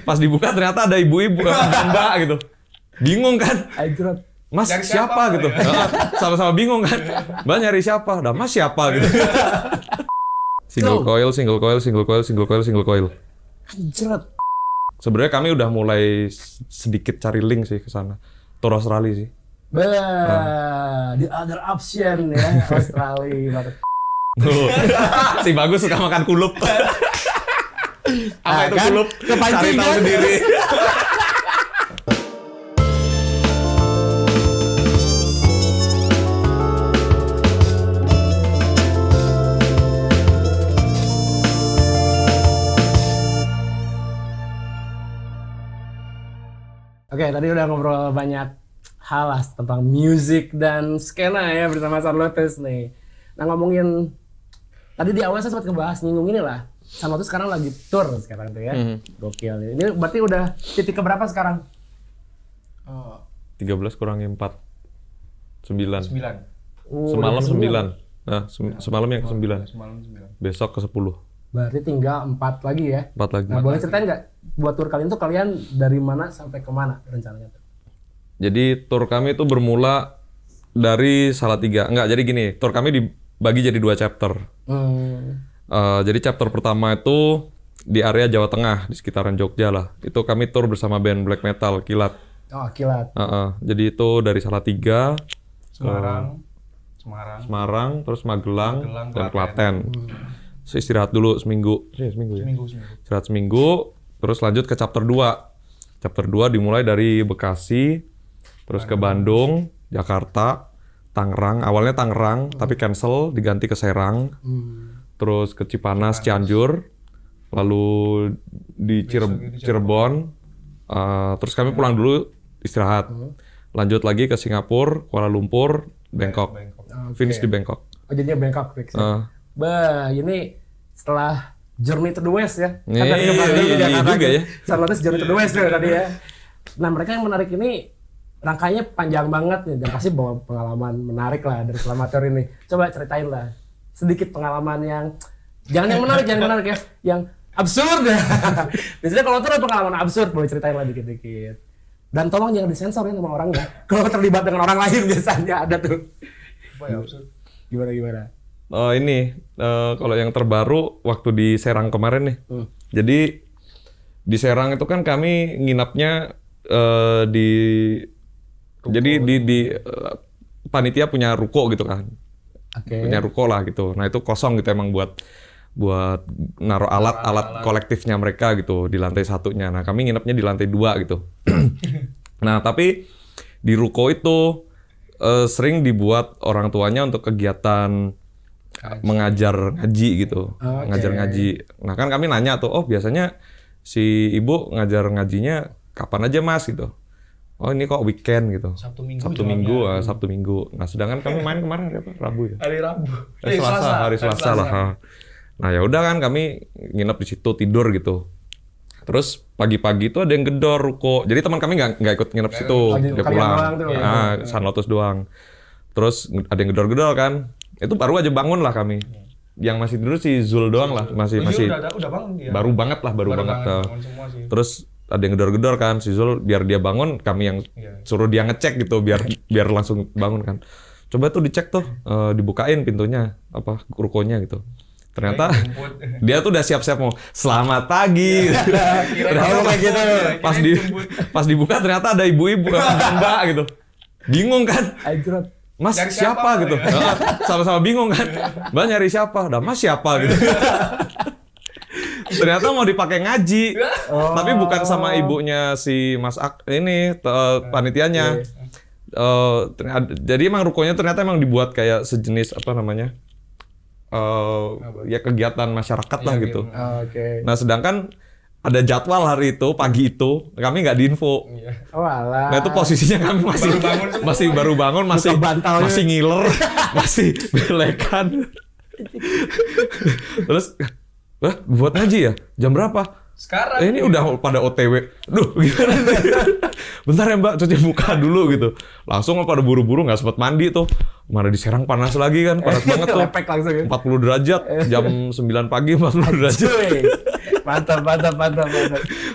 Pas dibuka ternyata ada ibu-ibu mbak gitu. Bingung kan? Anjrot. Mas siapa gitu? Sama-sama bingung kan? Mbak nyari siapa? Dah Mas siapa gitu. Single coil. Anjrot. Sebenarnya kami udah mulai sedikit cari link sih ke sana. Tour Australia sih. The other option ya, Australia. Si Bagus suka makan kulup. Apa itu kan? kulup? Kepancing Cari tahu kan? sendiri. Oke, tadi udah ngobrol banyak hal lah tentang musik dan skena ya bersama Charlottes nih. Nah ngomongin, tadi di awal saya sempat ngebahas nyinggung ini lah. Charlottes sekarang lagi tour sekarang tuh ya. Gokil. Ini berarti udah titik keberapa sekarang? 13 kurangi 4. 9. 9. Semalam 9. Nah, semalam yang ke-9. Semalam 9. Besok ke-10. Berarti tinggal 4 lagi ya. 4 lagi. Nah boleh ceritain nggak buat tour kalian tuh kalian dari mana sampai kemana rencananya tuh? Jadi tour kami itu bermula dari Salatiga. Enggak, jadi gini, tour kami dibagi jadi 2 chapter. Jadi chapter pertama itu di area Jawa Tengah, di sekitaran Jogja lah. Itu kami tour bersama band black metal, Kilat. Oh Kilat. Jadi itu dari Salatiga, Semarang, terus Magelang, dan Klaten. Klaten. So, istirahat dulu seminggu. Seminggu ya? Seminggu. Istirahat seminggu, terus lanjut ke chapter 2. Chapter 2 dimulai dari Bekasi, terus ke Bandung, Jakarta, Tangerang. Awalnya Tangerang, tapi cancel, diganti ke Serang. Terus ke Cipanas, Cianjur, lalu di Cirebon. Terus kami pulang dulu, istirahat. Lanjut lagi ke Singapura, Kuala Lumpur, Bangkok. Finish di Bangkok. Oh jadinya Bangkok fix ya? Bah, ini setelah Journey to the West ya. Kan tadi ke Bandung, ke Jakarta juga ya. Charlottes Journey to the West ya tadi ya. Nah mereka yang menarik ini rangkaiannya panjang banget nih dan pasti bawa pengalaman menarik lah dari selama tour ini. Coba ceritain lah sedikit pengalaman yang jangan yang menarik ya, yang absurd ya. Biasanya kalau tour ada pengalaman absurd, boleh ceritain lah dikit-dikit. Dan tolong jangan disensor ya sama orangnya. Kalau terlibat dengan orang lain biasanya ada tuh. Apa ya absurd? Gimana? Kalau yang terbaru waktu di Serang kemarin nih. Jadi di Serang itu kan kami nginapnya di ruko. Jadi di panitia punya ruko gitu kan. Punya ruko lah gitu. Nah itu kosong gitu emang buat naruh alat kolektifnya mereka gitu di lantai satunya. Nah kami nginapnya di lantai 2 gitu. Nah tapi di ruko itu sering dibuat orang tuanya untuk kegiatan mengajar ngaji gitu, ngajar ngaji. Nah kan kami nanya tuh, oh biasanya si ibu ngajar ngajinya kapan aja mas gitu. Oh ini kok weekend gitu. Sabtu Minggu. Nah sedangkan kami main kemarin hari apa? Rabu ya? Hari Selasa lah. Nah ya udah kan kami nginep di situ tidur gitu. Terus pagi-pagi itu ada yang gedor ruko. Jadi teman kami nggak ikut nginep situ, dia pulang. Nah, Sunlotus doang. Terus ada yang gedor-gedor kan. Itu baru aja bangun lah kami. Yang masih tidur si Zul doang lah, masih Udah bangun dia. Baru banget. Bangun semua sih. Terus ada yang gedor-gedor kan si Zul, biar dia bangun, kami yang suruh dia ngecek gitu biar langsung bangun kan. Coba tuh dicek tuh, dibukain pintunya apa rukonya gitu. Ternyata dia tuh udah siap-siap mau selamat pagi. Kayak gitu. Pas dibuka ternyata ada ibu-ibu mbak gitu. Bingung kan? Mas siapa gitu? Sama-sama bingung kan? Mbak nyari siapa? Dah Mas siapa gitu. Ternyata mau dipakai ngaji. Tapi bukan sama ibunya si Mas ini panitianya. Jadi emang rukonya ternyata emang dibuat kayak sejenis apa namanya? Ya kegiatan masyarakat lah gitu. Nah sedangkan ada jadwal hari itu pagi itu kami nggak diinfo. Nah itu posisinya kami masih baru bangun, masih ngiler, masih belekan. Terus buat ngaji ya jam berapa? Sekarang. Ini udah pada OTW. Duh gimana? Bentar ya mbak, cuci muka dulu gitu. Langsung pada buru-buru nggak sempat mandi tuh. Mana di Serang panas lagi kan, panas banget tuh. 40 derajat, jam 9 pagi 40 derajat. Mantap.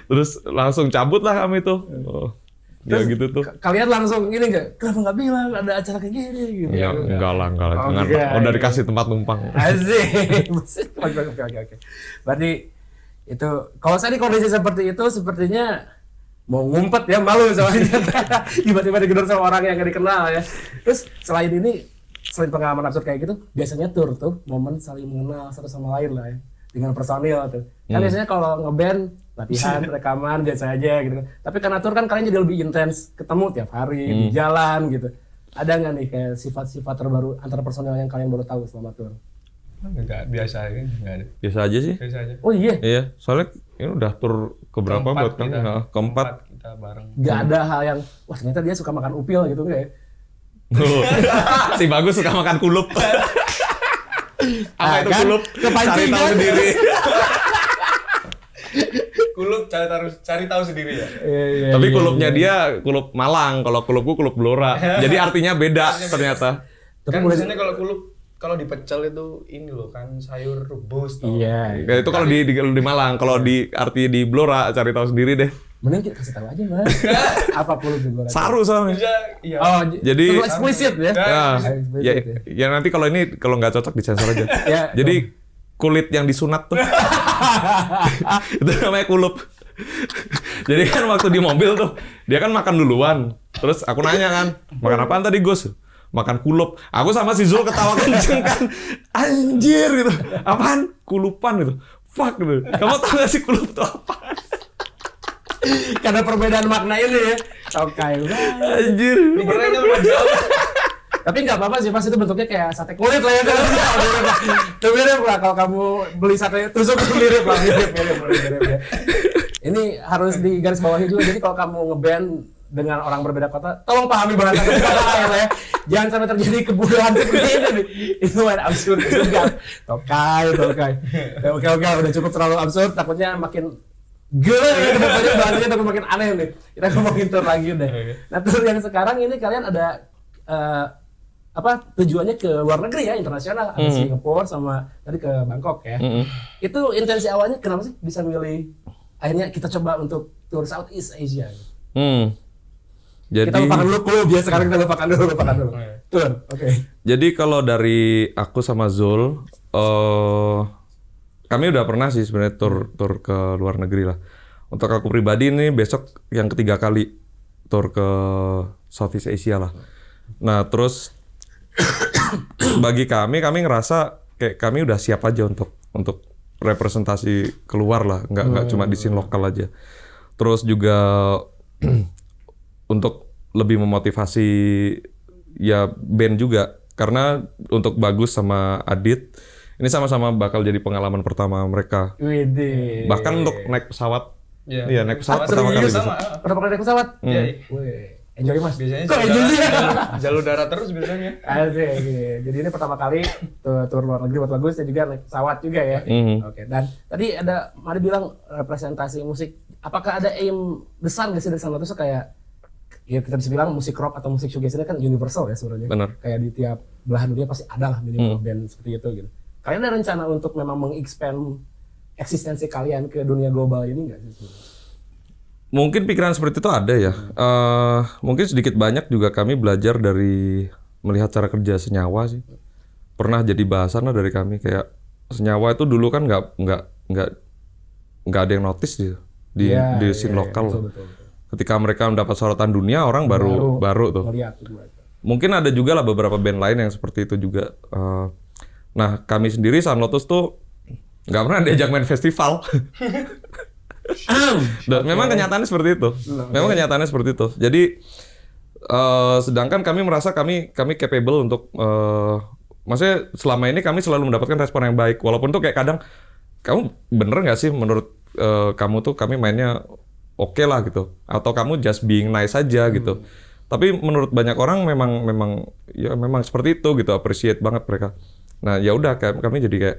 Terus langsung cabut lah kami tuh. Ya Terus, gitu tuh. Kalian langsung ini nggak? Kenapa nggak bilang ada acara kayak gini? Gitu. Ya, enggak lah. Oh, Jangan. enggak. Udah dikasih tempat numpang. Asik. Oke. Berarti itu kalau saya di kondisi seperti itu sepertinya mau ngumpet ya, malu soalnya tiba-tiba digedor sama orang yang gak dikenal ya. Terus selain pengalaman absurd kayak gitu, biasanya tour tuh momen saling mengenal satu sama lain lah ya, dengan personil tuh. Kan biasanya kalau ngeband latihan, rekaman biasa aja gitu. Tapi karena tour kan kalian jadi lebih intens, ketemu tiap hari di jalan gitu. Ada nggak nih kayak sifat-sifat terbaru antara personil yang kalian baru tahu selama tour? Enggak, biasa aja, enggak ada. Biasa aja sih. Biasa aja. Oh iya, Iya, soalnya ini udah tur keberapa buat kami? Keempat. Kita bareng. nggak ada hal yang wah ternyata dia suka makan upil gitu nggak ya? Si Bagus suka makan kulup. Apa itu kan? kulup? Kepancing Cari tahu kan? sendiri. Kulup cari tahu sendiri ya. Iya, Tapi kulupnya dia kulup Malang, kalau kulupku kulup Blora. Jadi artinya beda ternyata. Tapi Kan boleh- biasanya kalau dipecel itu ini loh kan sayur rebus tuh. Iya. Ya, itu kalau di Malang, kalau di arti di Blora cari tahu sendiri deh. Mending kita kasih tahu aja mas. Apa puluh di luar? Saru soalnya. Iya. Oh, Jadi- terlalu eksplisit ya. Ya, Eksplisit ya, ya. ya nanti kalau ini kalau nggak cocok disensor aja. Ya, Jadi kulit yang disunat tuh. Itu namanya kulup. Jadi kan waktu di mobil tuh, dia kan makan duluan. Terus aku nanya kan, makan apaan tadi Gus? Makan kulup. Aku sama si Zul ketawa kenceng kan. Anjir gitu. Apaan? Kulupan gitu. Fuck gitu. Kamu tahu gak sih kulup itu apa? Karena perbedaan makna ini ya. Oke. Anjir. Pikirannya udah jauh. Tapi nggak apa-apa sih, pas itu bentuknya kayak sate kulit lah ya. Itu mirip lah kalau kamu beli sate tusuk itu mirip ya. Ini harus digaris bawahi juga. Jadi kalau kamu ngeband dengan orang berbeda kota, tolong pahami bahasa kota lain ya. Jangan sampai terjadi kebodohan seperti ini nih. Itu main absurd juga. Tokai. Oke, udah cukup terlalu absurd. Takutnya makin gila ya, kedepannya bahasanya takut makin aneh nih. Kita ngomongin tour lagi deh. Nah, tour yang sekarang ini kalian ada tujuannya ke luar negeri ya, internasional, ada Singapura sama tadi ke Bangkok ya. Itu intensi awalnya kenapa sih bisa milih akhirnya kita coba untuk tour Southeast Asia? Jadi Kita lupakan dulu club ya, sekarang kita lupakan dulu. Tour, oke. Jadi kalau dari aku sama Zul, kami udah pernah sih sebenarnya tur ke luar negeri lah. Untuk aku pribadi ini besok yang ketiga kali tur ke Southeast Asia lah. Nah terus bagi kami ngerasa kayak kami udah siap aja untuk representasi keluar lah, nggak cuma di sini lokal aja. Terus juga untuk lebih memotivasi ya band juga, karena untuk Bagus sama Adit ini sama-sama bakal jadi pengalaman pertama mereka. Widih. Bahkan untuk naik pesawat, iya naik pesawat Ah, pertama kali. serius sama. Pernah naik pesawat? Iya. Wih, enjoy mas. Biasanya Kok enjoy sih? jalur darat terus biasanya. Asik. Jadi ini pertama kali tur luar negeri buat Bagus dan juga naik pesawat juga ya. Oke. Dan tadi ada Mari bilang representasi musik. Apakah ada aim besar nggak sih dari sana tuh kayak ya kita bisa bilang musik rock atau musik shoegaze ini kan universal ya sebenarnya. Benar. Kayak di tiap belahan dunia pasti ada lah minimal band seperti itu gitu. Kalian ada rencana untuk memang mengexpand eksistensi kalian ke dunia global ini nggak sih? Mungkin pikiran seperti itu ada ya. Mungkin sedikit banyak juga kami belajar dari melihat cara kerja Senyawa sih. Pernah jadi bahasan lah dari kami kayak Senyawa itu dulu kan nggak ada yang notice di scene lokal. Betul. Ketika mereka mendapat sorotan dunia, orang baru tuh. Melihat mereka. Mungkin ada juga lah beberapa band lain yang seperti itu juga. Nah kami sendiri Sun Lotus tuh nggak pernah diajak main festival. Dan memang kenyataannya seperti itu. Memang kenyataannya seperti itu. Jadi sedangkan kami merasa kami capable untuk maksudnya selama ini kami selalu mendapatkan respon yang baik. Walaupun tuh kayak kadang kamu bener nggak sih menurut kamu tuh kami mainnya oke lah gitu. Atau kamu just being nice aja gitu. Tapi menurut banyak orang memang seperti itu gitu. Appreciate banget mereka. Nah ya udah kami jadi kayak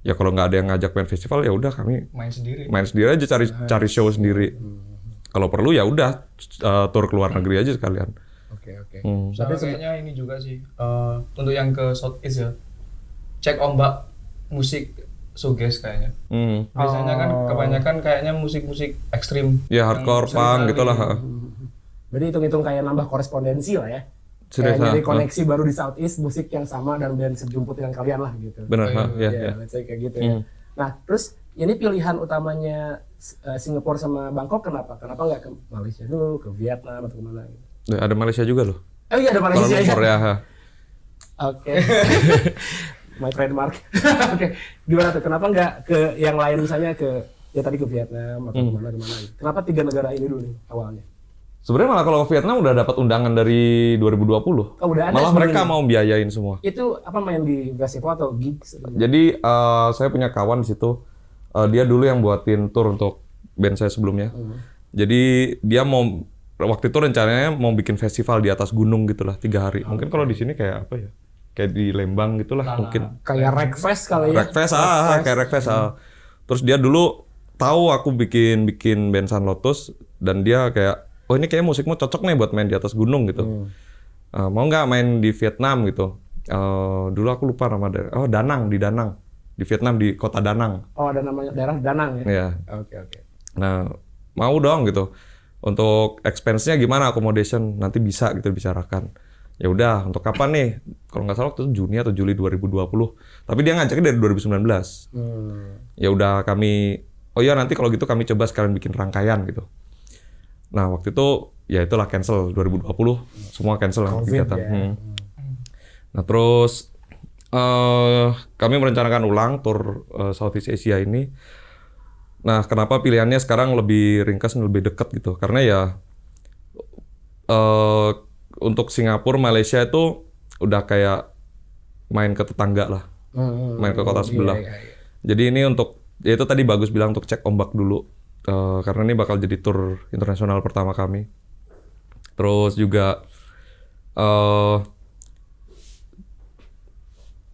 ya kalau nggak ada yang ngajak main festival ya udah kami Main sendiri aja cari show sendiri. Kalau perlu ya udah tur ke luar negeri aja sekalian. Oke. Sama kayaknya ini juga sih untuk yang ke Southeast ya, cek ombak musik shoegaze kayaknya. Hmm. Biasanya kan kebanyakan kayaknya musik-musik ekstrim. Ya hardcore, Yang punk seringkali- gitulah. Berarti hitung-hitung kayak nambah korespondensi lah ya. Serius, Kayak nyari ha? koneksi baru di Southeast, musik yang sama dan band sejumput dengan kalian lah gitu. Benar, ya, Iya, ya. let's say kayak gitu ya. Nah, terus ini pilihan utamanya Singapura sama Bangkok kenapa? Kenapa nggak ke Malaysia dulu, ke Vietnam atau kemana gitu? Ada Malaysia juga loh. Oh iya ada Kuala Malaysia Lumpur ya. ya. Ha. Oke. My trademark. Oke. Gimana tuh? Kenapa nggak ke yang lain misalnya ke ya tadi ke Vietnam atau kemana gitu? Kenapa 3 negara ini dulu nih awalnya? Sebenarnya malah kalau Vietnam udah dapat undangan dari 2020. Oh, udah ada Malah mereka sebelumnya? mau biayain semua. Itu apa main di festival atau gigs? Jadi saya punya kawan di situ. Dia dulu yang buatin tour untuk band saya sebelumnya. Jadi dia mau waktu itu rencananya mau bikin festival di atas gunung gitulah 3 hari. Mungkin kalau di sini kayak apa ya? Kayak di Lembang gitulah mungkin. Kayak Wreckfest kali ya? Wreckfest, kayak Wreckfest. Terus dia dulu tahu aku bikin band Sun Lotus dan dia kayak, oh ini kayak musikmu cocok nih buat main di atas gunung gitu. Mau nggak main di Vietnam gitu? Dulu aku lupa nama daerah. Oh Danang, di Danang. Di Vietnam, di kota Danang. Oh ada namanya daerah Danang ya? Iya. Oke. Nah, mau dong gitu. Untuk expense-nya gimana accommodation nanti bisa gitu dibicarakan. Ya udah, untuk kapan nih? Kalau nggak salah waktu itu Juni atau Juli 2020. Tapi dia ngajaknya dari 2019. Ya udah kami, oh ya nanti kalau gitu kami coba sekalian bikin rangkaian gitu. Nah, waktu itu ya itulah cancel 2020, semua cancel lah Covid kegiatan. ya. Nah, terus kami merencanakan ulang tur Southeast Asia ini. Nah, kenapa pilihannya sekarang lebih ringkas dan lebih dekat gitu? Karena ya untuk Singapura, Malaysia itu udah kayak main ke tetangga lah, main ke kota sebelah. Iya. Jadi ini untuk, ya itu tadi bagus bilang untuk cek ombak dulu, karena ini bakal jadi tur internasional pertama kami. Terus juga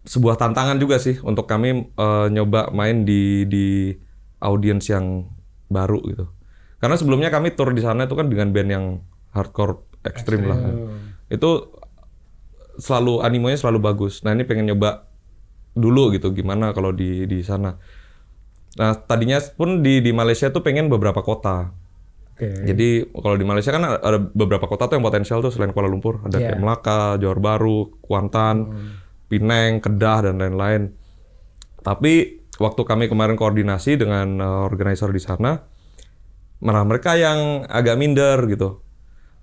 sebuah tantangan juga sih untuk kami nyoba main di audiens yang baru gitu. Karena sebelumnya kami tur di sana itu kan dengan band yang hardcore ekstrim lah. Itu selalu animonya selalu bagus. Nah ini pengen nyoba dulu gitu gimana kalau di sana. Nah tadinya pun di Malaysia tuh pengen beberapa kota. Oke. Jadi kalau di Malaysia kan ada beberapa kota tuh yang potensial tuh selain Kuala Lumpur. Ada kayak Melaka, Johor Bahru, Kuantan, Penang, Kedah dan lain-lain. Tapi waktu kami kemarin koordinasi dengan organizer di sana, malah mereka yang agak minder gitu.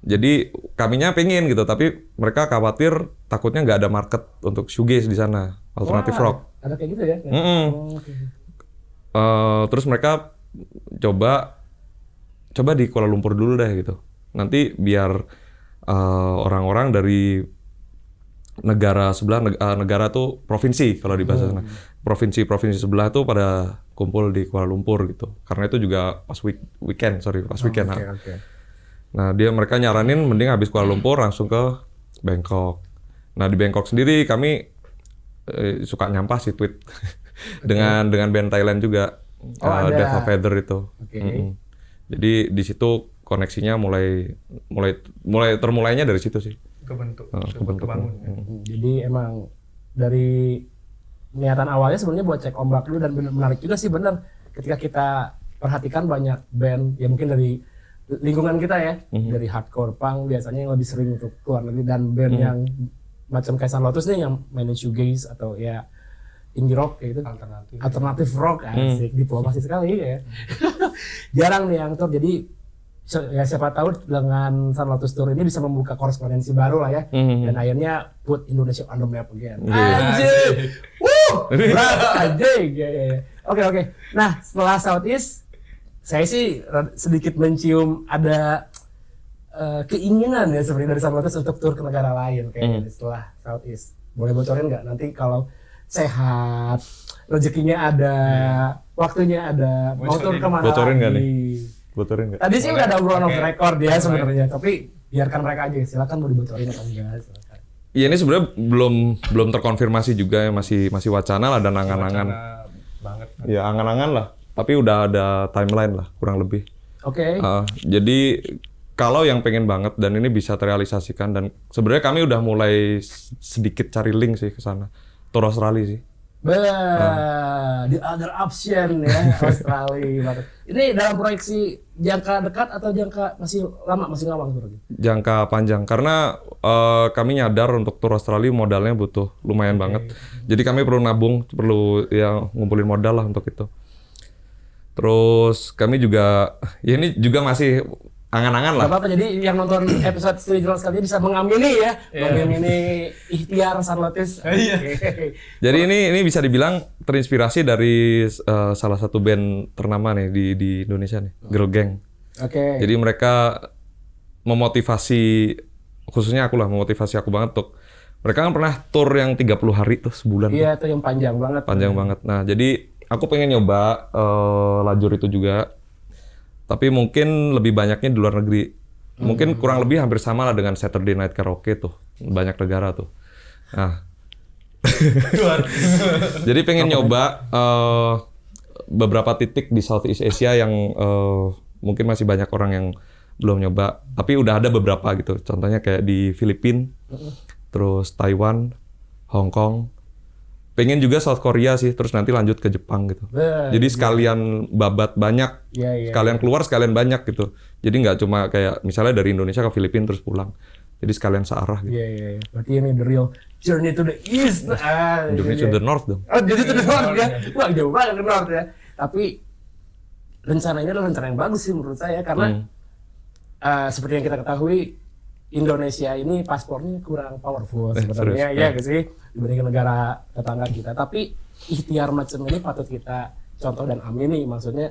Jadi kaminya pengen gitu, tapi mereka khawatir takutnya nggak ada market untuk shoegaze di sana, alternative Wah, rock. Ada kayak gitu ya? Oke. Terus mereka coba di Kuala Lumpur dulu deh gitu. Nanti biar orang-orang dari negara sebelah, negara tuh provinsi kalau di bahasa sana. Provinsi sebelah tuh pada kumpul di Kuala Lumpur gitu. Karena itu juga pas weekend. Oke. Nah, mereka nyaranin mending habis Kuala Lumpur langsung ke Bangkok. Nah, di Bangkok sendiri kami suka nyampah sih tweet dengan band Thailand juga. Oh, ada. Death of Feather itu. Oke. Jadi di situ koneksinya termulainya dari situ sih. Kebentuk. Kebangun. Jadi emang dari niatan awalnya sebenarnya buat cek ombak dulu dan benar menarik juga sih bener ketika kita perhatikan banyak band ya mungkin dari lingkungan kita ya dari hardcore punk biasanya yang lebih sering untuk keluar negeri dan band yang macam kayak Sun Lotus nih yang mainin shoegaze atau ya indie rock kayak gitu alternatif rock asik diplomasi sekali ya jarang nih yang tour jadi ya siapa tahu dengan Sun Lotus Tour ini bisa membuka korespondensi baru lah ya dan akhirnya put Indonesia on the map again anjing berat anjing ya. Oke. Nah setelah Southeast saya sih sedikit mencium ada keinginan ya sebenarnya dari Sun Lotus untuk tur ke negara lain kayak setelah Southeast. Boleh bocorin nggak nanti kalau sehat, rezekinya ada, waktunya ada, mau tur kemana Bocorin nggak lagi? Bocorin nggak? Tadi sih udah ada obrolan off record ya sebenarnya, tapi biarkan mereka aja. Silakan mau dibocorin atau enggak. Silakan. Iya ini sebenarnya belum terkonfirmasi juga ya masih wacana lah dan angan-angan. Banget. Ya angan-angan lah. Tapi udah ada timeline lah kurang lebih. Oke. Jadi kalau yang pengen banget dan ini bisa terrealisasikan dan sebenarnya kami udah mulai sedikit cari link sih ke sana. Tur Australia sih. The other option ya, Australia. Ini dalam proyeksi jangka dekat atau jangka masih lama, masih ngawang tuh? Jangka panjang, karena kami nyadar untuk tur Australia modalnya butuh lumayan banget. Jadi kami perlu nabung, perlu ya ngumpulin modal lah untuk itu. Terus kami juga, ya ini juga masih angan-angan lah. Gak apa-apa, jadi yang nonton episode Studi Jelas kali ini bisa mengamini ya, mengamini ikhtiar San Lotus. Jadi ini bisa dibilang terinspirasi dari salah satu band ternama nih di Indonesia nih, Girl Gang. Oke. Jadi mereka memotivasi, khususnya aku lah, memotivasi aku banget untuk mereka kan pernah tour yang 30 hari tuh sebulan. Iya, itu yang panjang banget. Panjang banget. Nah, jadi aku pengen nyoba lajur itu juga. Tapi mungkin lebih banyaknya di luar negeri. Mungkin kurang lebih hampir sama lah dengan Saturday Night Karaoke tuh. Banyak negara tuh. Nah. Jadi pengen nyoba beberapa titik di Southeast Asia yang mungkin masih banyak orang yang belum nyoba. Tapi udah ada beberapa gitu. Contohnya kayak di Filipina, terus Taiwan, Hong Kong. Pengen juga South Korea sih, terus nanti lanjut ke Jepang gitu. Jadi sekalian babat banyak, sekalian keluar sekalian banyak gitu. Jadi nggak cuma kayak misalnya dari Indonesia ke Filipina terus pulang. Jadi sekalian searah gitu. Iya. Berarti ini the real journey to the east. Journey to the north dong. Oh, journey to the north ya. Wah, jauh banget ke north ya. Tapi rencana ini adalah rencana yang bagus sih menurut saya karena seperti yang kita ketahui Indonesia ini paspornya kurang powerful sebenarnya ya sih dibandingkan negara tetangga kita. Tapi ikhtiar macam ini patut kita contoh dan amini. Maksudnya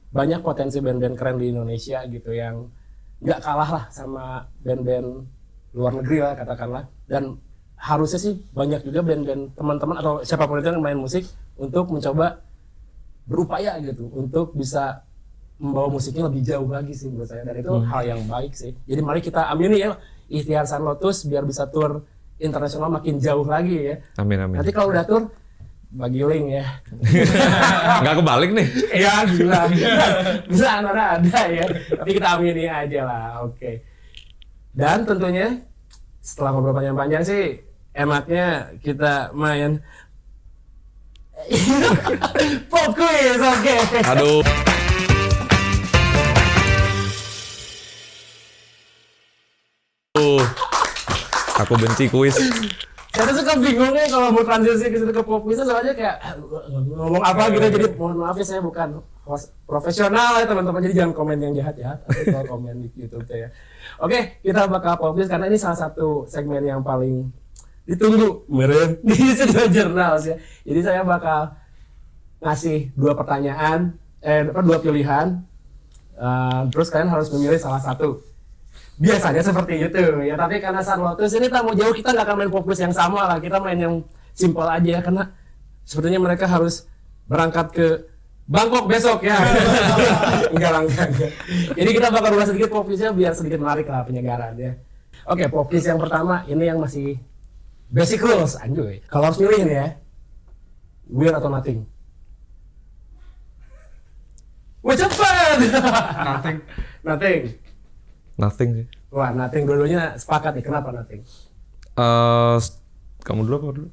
banyak potensi band-band keren di Indonesia gitu yang nggak kalah lah sama band-band luar negeri lah katakanlah. Dan harusnya sih banyak juga band-band teman-teman atau siapapun itu yang main musik untuk mencoba berupaya gitu untuk bisa membawa musiknya lebih jauh lagi sih menurut saya, dan itu hal yang baik sih. Jadi mari kita amini ya ikhtiar San Lotus biar bisa tur internasional makin jauh lagi ya. Amin. Nanti kalau udah tur bagi link ya. Nggak kebalik nih. Ya gila. Bisa anak ada ya. Tapi kita amini aja lah. Oke. Dan tentunya setelah ngobrol panjang-panjang sih enaknya kita main pop quiz. Oke. Aduh. Aku benci kuis. Saya tuh suka bingungnya kalau mau transisi ke situ ke pop quiz, soalnya kayak ngomong apa gitu. Jadi mohon maaf ya, saya bukan host profesional ya teman-teman. Jadi jangan komen yang jahat-jahat atau kalau komen di YouTube ya. Oke, kita bakal pop quiz karena ini salah satu segmen yang paling ditunggu meren di Studio Jurnal ya. Jadi saya bakal ngasih dua pertanyaan, dua pilihan. Terus kalian harus memilih salah satu. Biasanya seperti itu ya, tapi karena San Lotus ini tamu jauh, kita nggak akan main fokus yang sama lah, kita main yang simpel aja ya, karena sepertinya mereka harus berangkat ke Bangkok besok ya. enggak. Jadi kita bakal bahas sedikit fokusnya biar sedikit menarik lah penyegaran ya. Oke, fokus yang pertama ini yang masih basic rules, anjoy. Kalau harus milih ini ya, weird atau nothing? Wah cepet. Nothing sih. Wah, nothing, dua-duanya sepakat nih. Kenapa nothing? Kamu dulu apa dulu?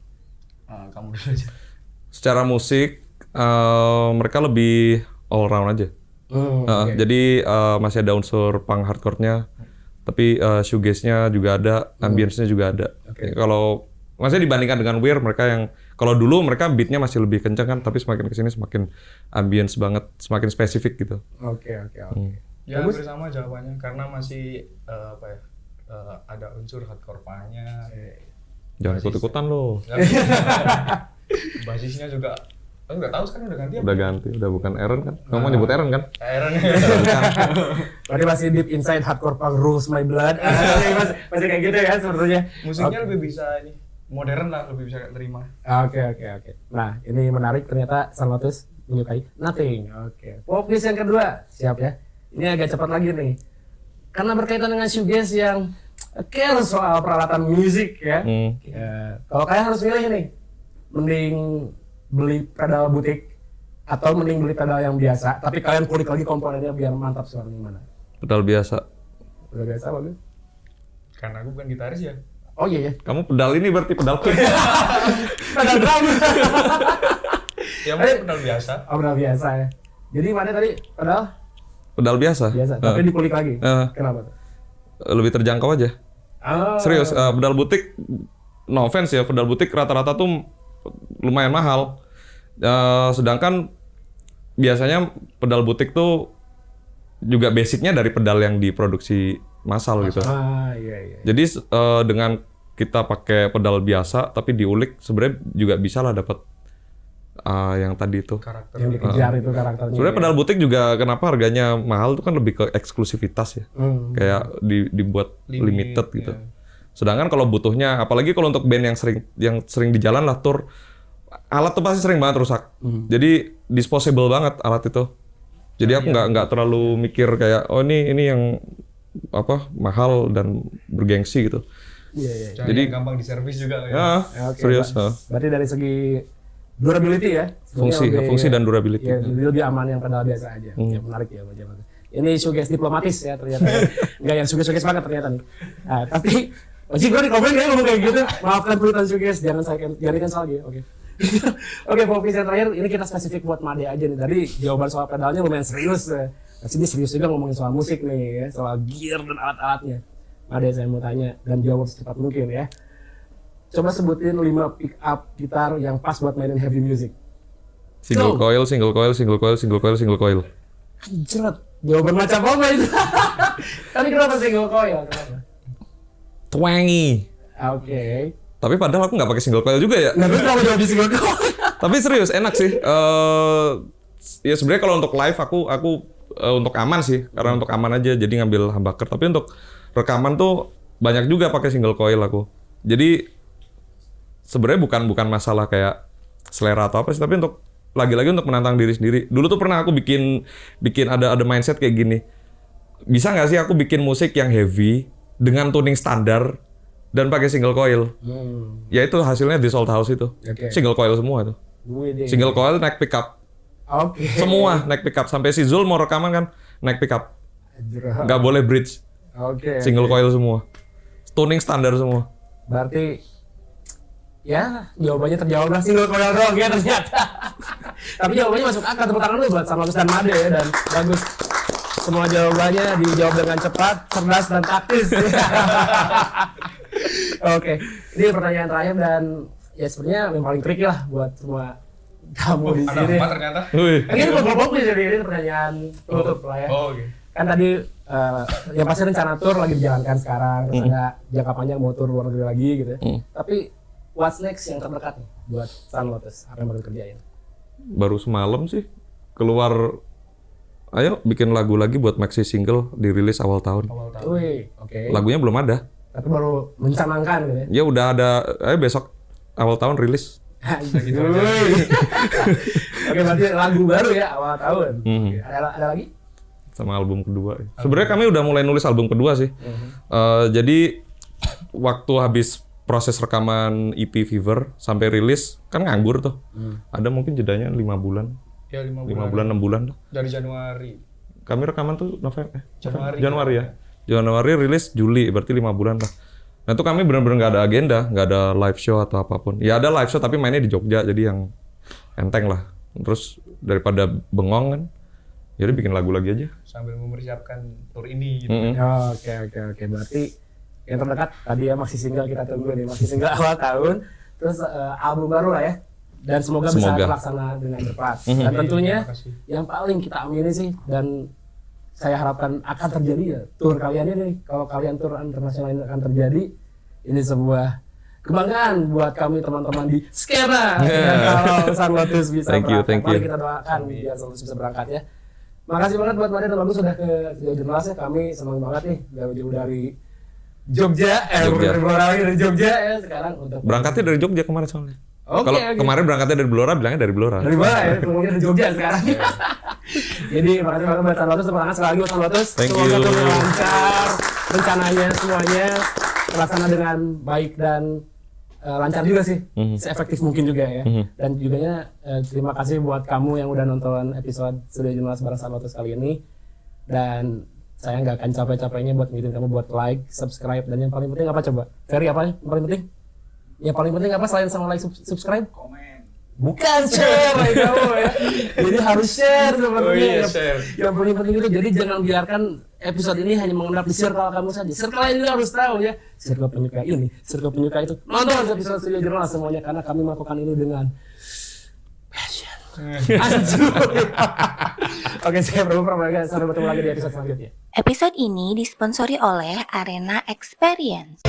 Kamu dulu aja. Secara musik, mereka lebih all round aja. Okay. Jadi masih ada unsur punk hardcore-nya, tapi shoegaze-nya juga ada, ambience-nya juga ada. Okay. Kalau maksudnya dibandingkan dengan Weir, mereka yang kalau dulu mereka beat-nya masih lebih kencang kan, tapi semakin kesini semakin ambience banget, semakin spesifik gitu. Oke. Ya hampir sama jawabannya karena masih ada unsur hardcore punk-nya. Jangan ikut-ikutan lo. Basisnya juga nggak tahu sekarang udah ganti apa? Udah ganti, udah bukan Aaron kan? Kamu mau nyebut Aaron kan? Aaron. Berarti masih deep inside hardcore punk rules my blood. masih kayak gitu ya sepertinya. Musiknya lebih bisa ini modern lah, lebih bisa terima. Oke. Nah, ini menarik, ternyata San Lotus menyukai nothing. Oke. Fokus yang kedua, siap ya? Ini agak cepat lagi nih. Karena berkaitan dengan shoegaze yang care soal peralatan musik ya. Ya. Kalau kalian harus milih nih, mending beli pedal butik atau mending beli pedal yang biasa, tapi kalian kulik lagi komponennya biar mantap suaranya mana? Pedal biasa. Pedal biasa bagus. Karena aku bukan gitaris ya. Oh iya ya. Kamu pedal ini berarti pedal kick. Pedal drum. Ya mungkin pedal biasa. Oh, pedal biasa ya. Jadi mana tadi Pedal biasa. tapi dikulik lagi. Kenapa? Lebih terjangkau aja. Serius, pedal butik, no offense ya, pedal butik rata-rata tuh lumayan mahal. Sedangkan biasanya pedal butik tuh juga basicnya dari pedal yang diproduksi massal gitu. Iya. Jadi dengan kita pakai pedal biasa tapi diulik sebenarnya juga bisa lah dapat yang tadi itu. Karakter. Yang dikejar itu karakternya. Sebenarnya pedal butik juga kenapa harganya mahal itu kan lebih ke eksklusivitas ya. Kayak dibuat limited gitu. Ya. Sedangkan kalau butuhnya, apalagi kalau untuk band yang sering di jalan lah tour, alat tuh pasti sering banget rusak. Jadi disposable banget alat itu. Jadi aku nggak terlalu mikir kayak ini yang mahal dan bergengsi gitu. Iya. Jadi gampang diservis juga ya. Oke, Serius. Berarti dari segi durability ya. Fungsi dan durability. Ya, lebih aman yang pedal biasa aja. Ya, menarik ya macam. Ini shoegaze diplomatis ya ternyata. Enggak yang shoegaze banget ternyata nih. Nah, tapi masih gue dikomen ya ngomong kayak gitu. Maafkan tulisan shoegaze, jangan cancel lagi. Oke. Oke, fokus yang terakhir ini kita spesifik buat Made aja nih. Tadi jawaban soal pedalnya lumayan serius. Nah, sini serius juga ngomongin soal musik nih ya, soal gear dan alat-alatnya. Made saya mau tanya dan jawab secepat mungkin ya. Coba sebutin 5 pick up gitar yang pas buat mainin heavy music. Single coil. Anjret, jawaban macam apa itu? Tadi kenapa single coil? Kenapa? Twangy. Oke. Tapi padahal aku nggak pakai single coil juga ya. Nah, terus kalau jawab di single coil? Tapi serius enak sih. Ya sebenarnya kalau untuk live aku untuk aman sih, karena untuk aman aja jadi ngambil humbucker. Tapi untuk rekaman tuh banyak juga pakai single coil aku. Jadi sebenarnya bukan masalah kayak selera atau apa sih, tapi untuk lagi-lagi untuk menantang diri sendiri. Dulu tuh pernah aku bikin ada mindset kayak gini. Bisa nggak sih aku bikin musik yang heavy dengan tuning standar dan pakai single coil? Ya itu hasilnya di Salt House itu. Okay. Single coil semua tuh. Single coil naik pickup. Oke. Semua naik pickup. Sampai si Zul mau rekaman kan naik pickup. Nggak boleh bridge. Oke. Single coil semua. Tuning standar semua. Berarti ya jawabannya terjawab lah, single coil doang ya ternyata. Tapi jawabannya masuk akal, tepuk tangan dulu buat Sanlotus dan Made ya, dan bagus. Semua jawabannya dijawab dengan cepat, cerdas dan taktis. Oke, ini pertanyaan terakhir dan ya sebenarnya yang paling tricky lah buat semua kamu di sini. Ada 4 ternyata. Ini buat jadi ini pertanyaan tutup lah ya. Oke. Kan tadi yang pasti rencana tour lagi dijalankan sekarang, terus ada jangka panjang mau tour luar negeri lagi gitu ya. Tapi what's next yang terdekat nih buat Sanlotus? Apa yang baru kerjain? Baru semalam sih keluar, ayo bikin lagu lagi buat maxi single, dirilis awal tahun. Wih, oke. Lagunya belum ada. Tapi baru mencanangkan gitu ya. Ya udah ada, ayo besok awal tahun rilis. Oke, berarti lagu baru ya awal tahun. Oke. Ada lagi? Sama album kedua. Sebenarnya kami udah mulai nulis album kedua sih. Jadi waktu habis proses rekaman EP Fever sampai rilis kan nganggur tuh. Ada mungkin jedanya 5 bulan. Ya 5 bulan 6 bulan. Dari Januari. Kami rekaman tuh Januari ya. Januari rilis Juli, berarti 5 bulan lah. Nah itu kami benar-benar nggak ada agenda, nggak ada live show atau apapun. Ya ada live show tapi mainnya di Jogja, jadi yang enteng lah. Terus daripada bengong kan, jadi bikin lagu lagi aja. Sambil mempersiapkan tour ini gitu. Oke. Berarti yang terdekat tadi ya masih single, kita tunggu nih, masih single awal tahun. Terus album baru lah ya. Dan semoga bisa terlaksana dengan cepat. Dan tentunya yang paling kita amini sih dan saya harapkan akan terjadi ya tour kalian ini. Kalau kalian tour internasional ini akan terjadi, ini sebuah kebanggaan buat kami teman-teman di Skena. Dan kalau Sanlotus bisa berangkat, mari kita doakan biar Sanlotus bisa berangkat ya. Makasih banget buat Made dan Bagus sudah ke Jelas ya. Kami senang banget nih jauh-jauh dari Jogja, dari Jogja ya sekarang untuk berangkatnya dari Jogja kemarin soalnya. Kalau kemarin berangkatnya dari Blora, bilangnya dari Blora. Dari mana ya? Ngomongnya dari Jogja sekarang. Jadi makasih banget buat Sanlotus, terima kasih sekali lagi buat Sanlotus. Semoga tour lancar, rencananya semuanya terlaksana dengan baik dan lancar juga sih, seefektif mungkin juga ya. Dan juga terima kasih buat kamu yang udah nonton episode Studio Jelas bareng Sanlotus kali ini. Dan saya nggak akan capek-capeknya buat ngingetin kamu buat like, subscribe, dan yang paling penting apa coba? Ferry apa yang paling penting? Yang paling penting apa selain sama like, subscribe? Bukan share ya kamu ya. Jadi harus share sebenarnya. Oh iya, share. Yang paling penting itu jadi jangan biarkan episode ini hanya mengendap di circle kamu saja. Circle lain juga harus tahu ya. Circle penyuka ini, circle penyuka itu. Nonton episode Studio Jurnal semuanya karena kami melakukan ini dengan passion. Anjir. Oke, saya Prabu Pramagga. Sampai bertemu lagi di episode selanjutnya. Episode ini disponsori oleh Arena Experience.